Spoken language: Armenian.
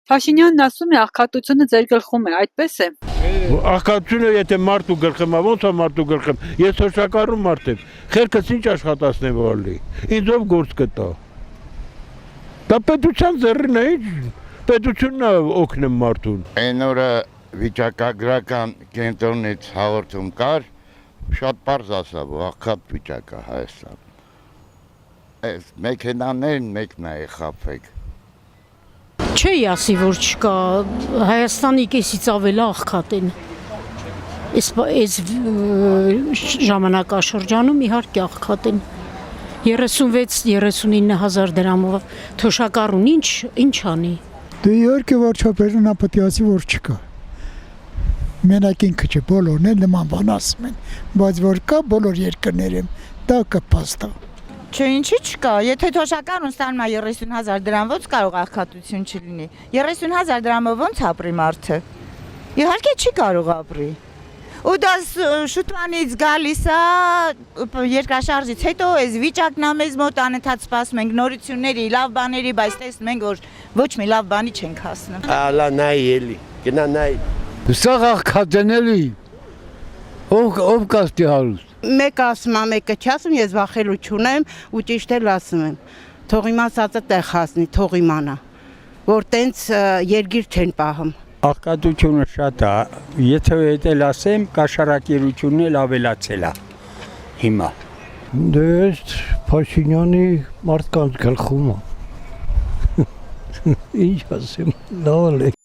Փաշինյանն ասում է, աղքատությունը ձեր գլխում է, այդպես է։ Աղքատությունը եթե մարդու գլխում է, ոնց է մարդու գլխում։ Ես հոշակառու մարդ եմ։ Խելքս ինչ աշխատացնեմ որլի։ Ինձ ով գործ կտա։ Դա պետության ձեռին է, պետությունն է օգնում մարդուն։ Այն օրը վիճակագրական կենտրոնից հաղորդում կար, շատ պարզ ասավ, աղքատ վիճակ է Հայաստան։ Այս մեքենաներն մեկն է խաբվեք։ Չի ասի, որ չկա, Հայաստանի կեսից ավել աղքատ են, այս ժամանակաշրջանում իհարկե աղքատ են, 36-39 հազար դրամով, թոշակառուն ինչ անի։ Դե իհարկե վարչապետը նա պետք է ասի, որ չկա, մենակ ինքը չէ, բոլորն են նման բան ասում են, բայց որ կա բոլոր երկրներում, դա կփաստ է։ Չէ, ինչի չկա, եթե թոշակառուն ստանում է 30,000 դրամ, ոնց կարող աղքատություն չլինի։ 30,000 դրամով ոնց ապրի մարդը։ Իհարկե չի կարող ապրի։ Ու դա շուտվանից գալիս է երկրաշարժից հետո այս վիճակն է մեզ մոտ անընդհատ սպասում ենք նորությունների, լավ բաների, բայց տեսնում ենք, որ ոչ մի լավ բանի չենք հասնում։ Ալա նայ էլի, գնա նայ։ Սա աղքատ են էլի։ Ով կաստի հարուստ։ Մեկը ասում է, մեկը չի ասում, ես վախելու չունեմ ու ճիշտ էլ ասում եմ։ Թող իմ ասածը տեղ հասնի, թող իմանա, որ տենց երգիր չեն պահում։ Աղքատությունը շատ է, եթե էլ ասեմ, կաշառակերությունն էլ ավելացել է հիմա։ Դե Փաշինյանի մարդկանց գլխում է։ Ինչ ասեմ, լավ է։